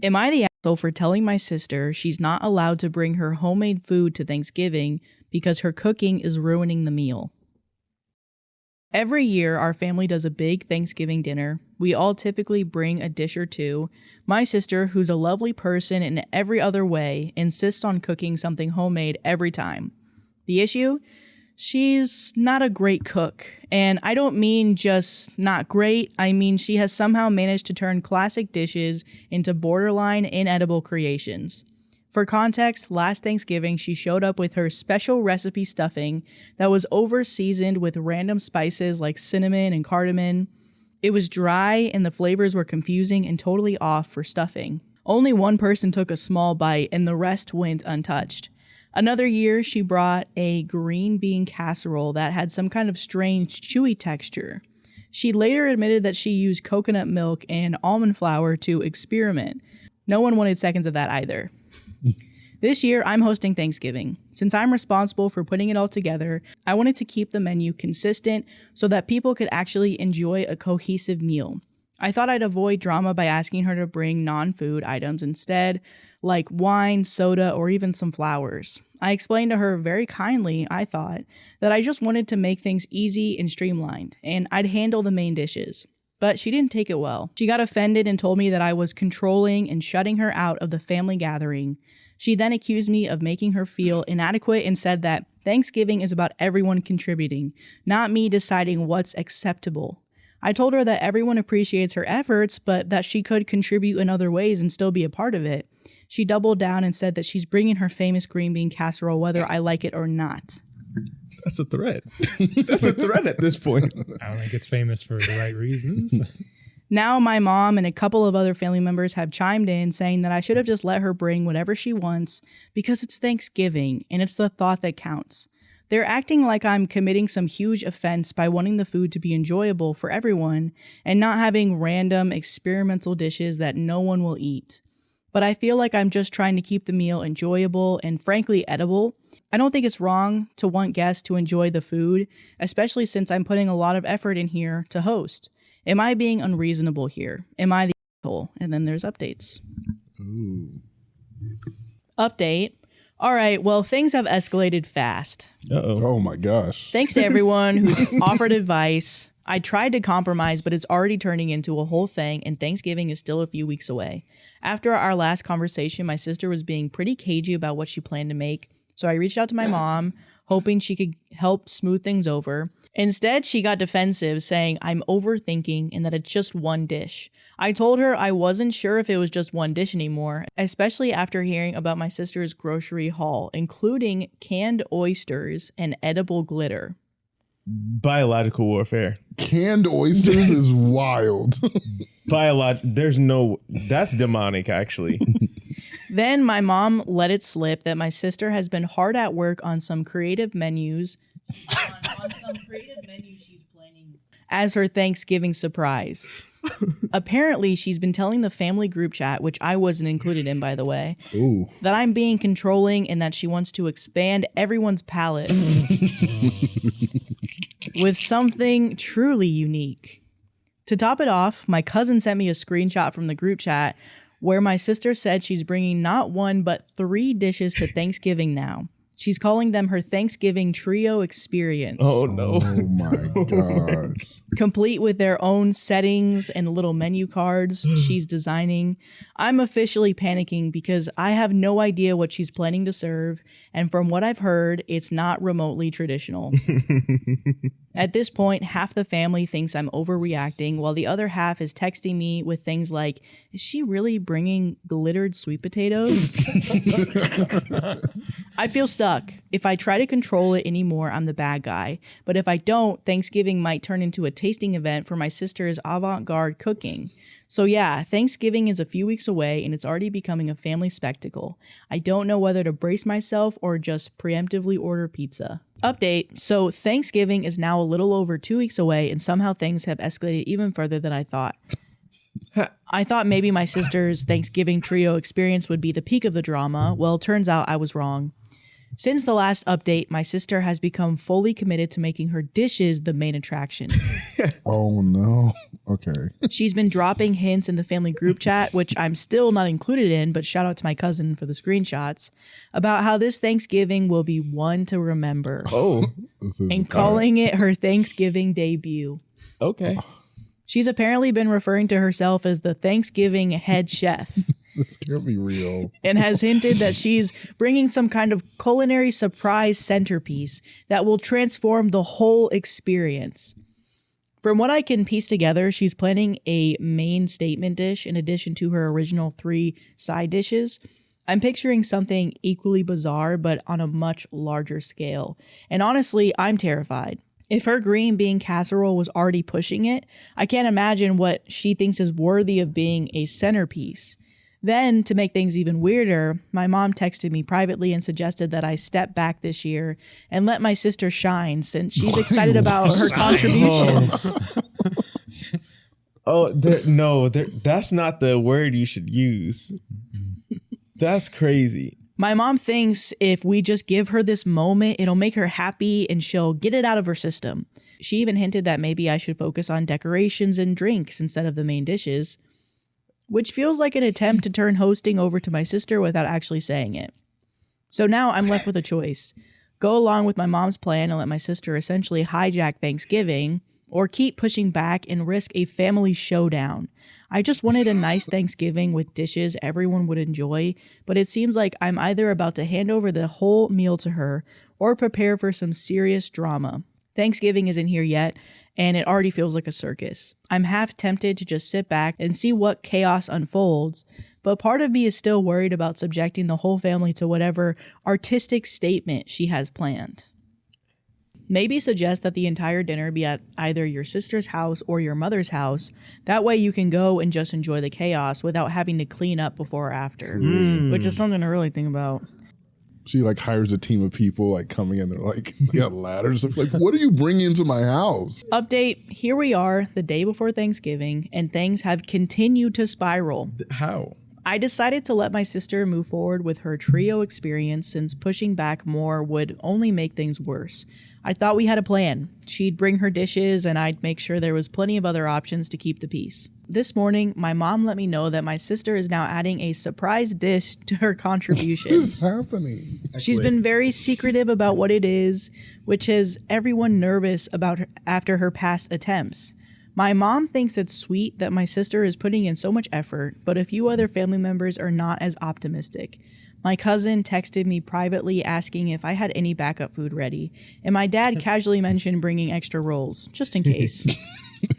Am I the asshole for telling my sister she's not allowed to bring her homemade food to Thanksgiving because her cooking is ruining the meal? Every year, our family does a big Thanksgiving dinner. We all typically bring a dish or two. My sister, who's a lovely person in every other way, insists on cooking something homemade every time. The issue? She's not a great cook. And I don't mean just not great. I mean she has somehow managed to turn classic dishes into borderline inedible creations. For context, last Thanksgiving, she showed up with her special recipe stuffing that was over-seasoned with random spices like cinnamon and cardamom. It was dry and the flavors were confusing and totally off for stuffing. Only one person took a small bite and the rest went untouched. Another year, she brought a green bean casserole that had some kind of strange chewy texture. She later admitted that she used coconut milk and almond flour to experiment. No one wanted seconds of that either. This year, I'm hosting Thanksgiving. Since I'm responsible for putting it all together, I wanted to keep the menu consistent so that people could actually enjoy a cohesive meal. I thought I'd avoid drama by asking her to bring non-food items instead, like wine, soda, or even some flowers. I explained to her very kindly, I thought, that I just wanted to make things easy and streamlined, and I'd handle the main dishes. But she didn't take it well. She got offended and told me that I was controlling and shutting her out of the family gathering. She then accused me of making her feel inadequate and said that Thanksgiving is about everyone contributing, not me deciding what's acceptable. I told her that everyone appreciates her efforts, but that she could contribute in other ways and still be a part of it. She doubled down and said that she's bringing her famous green bean casserole whether I like it or not. That's a threat. That's a threat at this point. I don't think it's famous for the right reasons. Now my mom and a couple of other family members have chimed in saying that I should have just let her bring whatever she wants because it's Thanksgiving and it's the thought that counts. They're acting like I'm committing some huge offense by wanting the food to be enjoyable for everyone and not having random experimental dishes that no one will eat. But I feel like I'm just trying to keep the meal enjoyable and frankly edible. I don't think it's wrong to want guests to enjoy the food, especially since I'm putting a lot of effort in here to host. Am I being unreasonable here? Am I the asshole? And then there's updates. Ooh. Update. All right, well, things have escalated fast. Uh-oh. Oh my gosh. Thanks to everyone who's offered advice. I tried to compromise, but it's already turning into a whole thing, and Thanksgiving is still a few weeks away. After our last conversation, my sister was being pretty cagey about what she planned to make, so I reached out to my mom, hoping she could help smooth things over. Instead, she got defensive, saying I'm overthinking and that it's just one dish. I told her I wasn't sure if it was just one dish anymore, especially after hearing about my sister's grocery haul, including canned oysters and edible glitter. Biological warfare. Canned oysters is wild. That's demonic, actually. Then my mom let it slip that my sister has been hard at work on some creative menus. on some creative menus she's planning as her Thanksgiving surprise. Apparently, she's been telling the family group chat, which I wasn't included in, by the way, Ooh. that I'm being controlling and that she wants to expand everyone's palate with something truly unique. To top it off, my cousin sent me a screenshot from the group chat where my sister said she's bringing not one but 3 dishes to Thanksgiving now. She's calling them her Thanksgiving trio experience. Oh, no. Oh my God. Complete with their own settings and little menu cards she's designing. I'm officially panicking because I have no idea what she's planning to serve, and from what I've heard, it's not remotely traditional. At this point, half the family thinks I'm overreacting, while the other half is texting me with things like, is she really bringing glittered sweet potatoes? I feel stuck. If I try to control it anymore, I'm the bad guy. But if I don't, Thanksgiving might turn into a tasting event for my sister's avant-garde cooking. So yeah, Thanksgiving is a few weeks away and it's already becoming a family spectacle. I don't know whether to brace myself or just preemptively order pizza. Update. So Thanksgiving is now a little over 2 weeks away and somehow things have escalated even further than I thought. I thought maybe my sister's Thanksgiving trio experience would be the peak of the drama. Well, turns out I was wrong. Since the last update, my sister has become fully committed to making her dishes the main attraction. Oh, no. Okay. She's been dropping hints in the family group chat, which I'm still not included in, but shout out to my cousin for the screenshots, about how this Thanksgiving will be one to remember. Oh, And calling it her Thanksgiving debut. okay. She's apparently been referring to herself as the Thanksgiving head chef. This can't be real. And has hinted that she's bringing some kind of culinary surprise centerpiece that will transform the whole experience. From what I can piece together, she's planning a main statement dish in addition to her original 3 side dishes. I'm picturing something equally bizarre, but on a much larger scale. And honestly, I'm terrified. If her green bean casserole was already pushing it, I can't imagine what she thinks is worthy of being a centerpiece. Then, to make things even weirder, my mom texted me privately and suggested that I step back this year and let my sister shine since she's excited about her contributions. That's not the word you should use. That's crazy. My mom thinks if we just give her this moment, it'll make her happy and she'll get it out of her system. She even hinted that maybe I should focus on decorations and drinks instead of the main dishes, which feels like an attempt to turn hosting over to my sister without actually saying it. So now I'm left with a choice. Go along with my mom's plan and let my sister essentially hijack Thanksgiving, or keep pushing back and risk a family showdown. I just wanted a nice Thanksgiving with dishes everyone would enjoy, but it seems like I'm either about to hand over the whole meal to her or prepare for some serious drama. Thanksgiving isn't here yet, and it already feels like a circus. I'm half tempted to just sit back and see what chaos unfolds, but part of me is still worried about subjecting the whole family to whatever artistic statement she has planned. Maybe suggest that the entire dinner be at either your sister's house or your mother's house. That way you can go and just enjoy the chaos without having to clean up before or after, which is something to really think about. She like hires a team of people like coming in. They're like, they got ladders. Like, what do you bring into my house? Update, here we are the day before Thanksgiving and things have continued to spiral. How? I decided to let my sister move forward with her trio experience since pushing back more would only make things worse. I thought we had a plan. She'd bring her dishes and I'd make sure there was plenty of other options to keep the peace. This morning, my mom let me know that my sister is now adding a surprise dish to her contributions. What is happening? She's been very secretive about what it is, which has everyone nervous about her after her past attempts. My mom thinks it's sweet that my sister is putting in so much effort, but a few other family members are not as optimistic. My cousin texted me privately asking if I had any backup food ready, and my dad casually mentioned bringing extra rolls, just in case.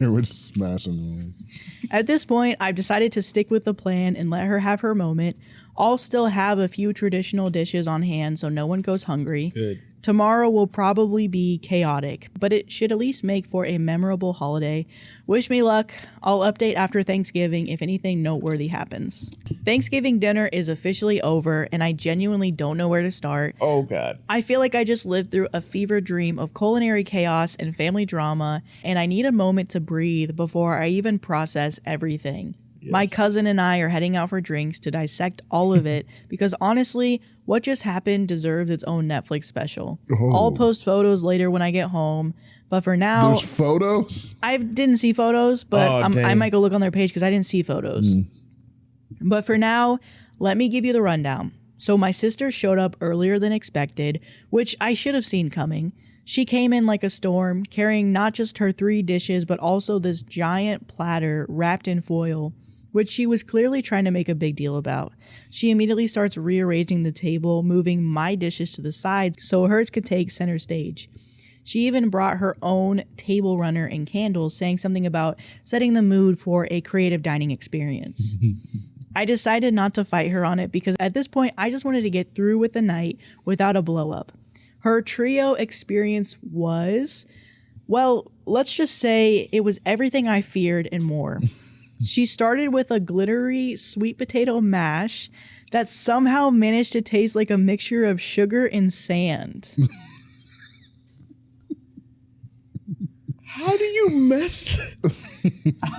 We're just smashing rolls. At this point, I've decided to stick with the plan and let her have her moment. I'll still have a few traditional dishes on hand so no one goes hungry. Good. Tomorrow will probably be chaotic, but it should at least make for a memorable holiday. Wish me luck. I'll update after Thanksgiving if anything noteworthy happens. Thanksgiving dinner is officially over, and I genuinely don't know where to start. Oh, God. I feel like I just lived through a fever dream of culinary chaos and family drama, and I need a moment to breathe before I even process everything. Yes. My cousin and I are heading out for drinks to dissect all of it because honestly, what just happened deserves its own Netflix special. Oh. I'll post photos later when I get home, but for now... There's photos? I didn't see photos, but I might go look on their page because I didn't see photos. But for now, let me give you the rundown. So my sister showed up earlier than expected, which I should have seen coming. She came in like a storm, carrying not just her 3 dishes, but also this giant platter wrapped in foil, which she was clearly trying to make a big deal about. She immediately starts rearranging the table, moving my dishes to the sides so hers could take center stage. She even brought her own table runner and candles, saying something about setting the mood for a creative dining experience. I decided not to fight her on it because at this point, I just wanted to get through with the night without a blow up. Her trio experience was, well, let's just say it was everything I feared and more. She started with a glittery sweet potato mash that somehow managed to taste like a mixture of sugar and sand. How do you mess?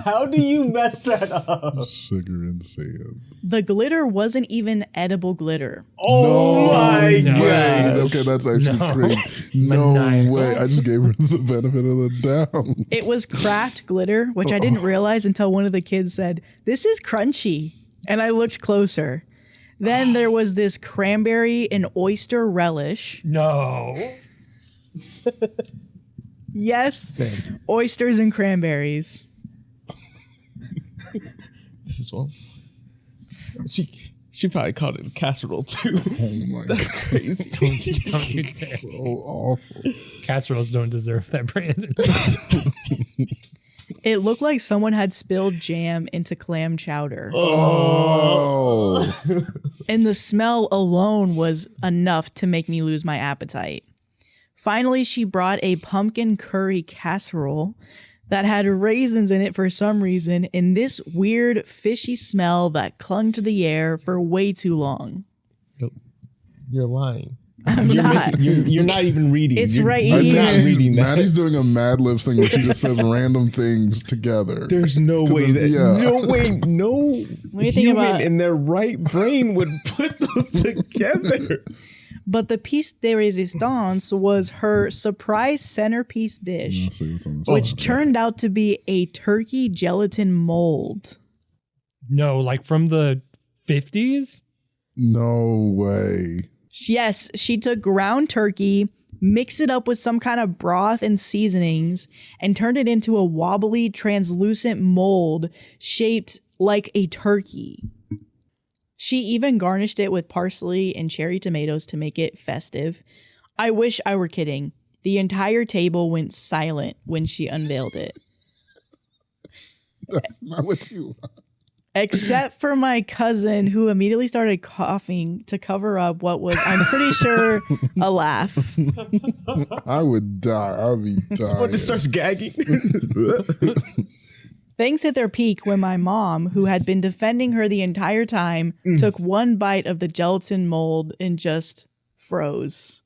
How do you mess that up? Sugar and sand. The glitter wasn't even edible glitter. Oh my no. god. Okay, that's actually No. crazy. No Maniacal. way. I just gave her the benefit of the doubt. It was craft glitter, which I didn't realize until one of the kids said, "This is crunchy." And I looked closer. Then there was this cranberry and oyster relish. No. Yes, oysters and cranberries. This is one. She probably called it a casserole too. Oh my That's god. crazy. Don't you dare. So awful. Casseroles don't deserve that, Brandon. It looked like someone had spilled jam into clam chowder. Oh. And the smell alone was enough to make me lose my appetite. Finally, she brought a pumpkin curry casserole that had raisins in it for some reason, and this weird fishy smell that clung to the air for way too long. You're lying. I'm not. You're not even reading. It's You're right I here. think not reading that. Maddie's doing a Mad Libs thing where she just says random things together. There's no way that no you think human about- in their right brain would put those together. But the piece de resistance was her surprise centerpiece dish, Let's see what's on this which one. turned out to be a turkey gelatin mold. No, like from the 50s? No way. Yes, she took ground turkey, mixed it up with some kind of broth and seasonings, and turned it into a wobbly, translucent mold shaped like a turkey. She even garnished it with parsley and cherry tomatoes to make it festive. I wish I were kidding. The entire table went silent when she unveiled it. That's not what you want. Except for my cousin, who immediately started coughing to cover up what was, I'm pretty sure, a laugh. I would die. I would be dying. Someone just starts gagging. Things hit their peak when my mom, who had been defending her the entire time, took one bite of the gelatin mold and just froze.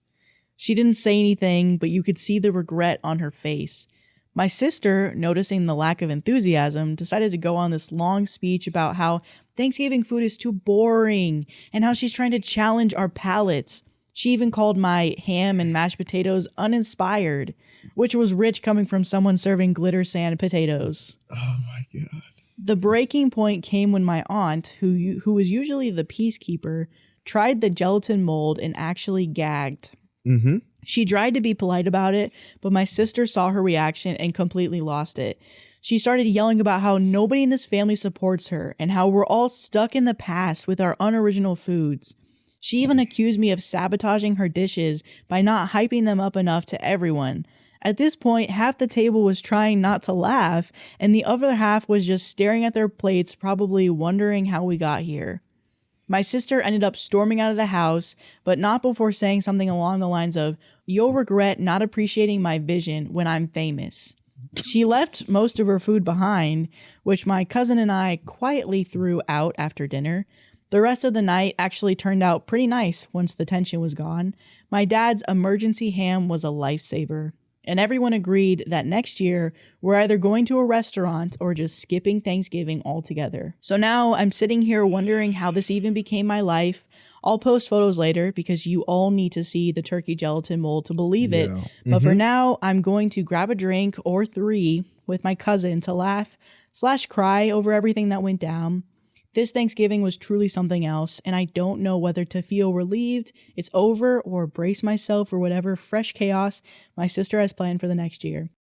She didn't say anything, but you could see the regret on her face. My sister, noticing the lack of enthusiasm, decided to go on this long speech about how Thanksgiving food is too boring and how she's trying to challenge our palates. She even called my ham and mashed potatoes uninspired, which was rich coming from someone serving glitter sand potatoes. Oh my god. The breaking point came when my aunt, who was usually the peacekeeper, tried the gelatin mold and actually gagged. Mm-hmm. She tried to be polite about it, but my sister saw her reaction and completely lost it. She started yelling about how nobody in this family supports her and how we're all stuck in the past with our unoriginal foods. She even accused me of sabotaging her dishes by not hyping them up enough to everyone. At this point, half the table was trying not to laugh, and the other half was just staring at their plates, probably wondering how we got here. My sister ended up storming out of the house, but not before saying something along the lines of, "You'll regret not appreciating my vision when I'm famous." She left most of her food behind, which my cousin and I quietly threw out after dinner. The rest of the night actually turned out pretty nice once the tension was gone. My dad's emergency ham was a lifesaver, and everyone agreed that next year we're either going to a restaurant or just skipping Thanksgiving altogether. So now I'm sitting here wondering how this even became my life. I'll post photos later because you all need to see the turkey gelatin mold to believe it. Yeah. But for now, I'm going to grab a drink or three with my cousin to laugh/cry over everything that went down. This Thanksgiving was truly something else, and I don't know whether to feel relieved it's over or brace myself for whatever fresh chaos my sister has planned for the next year.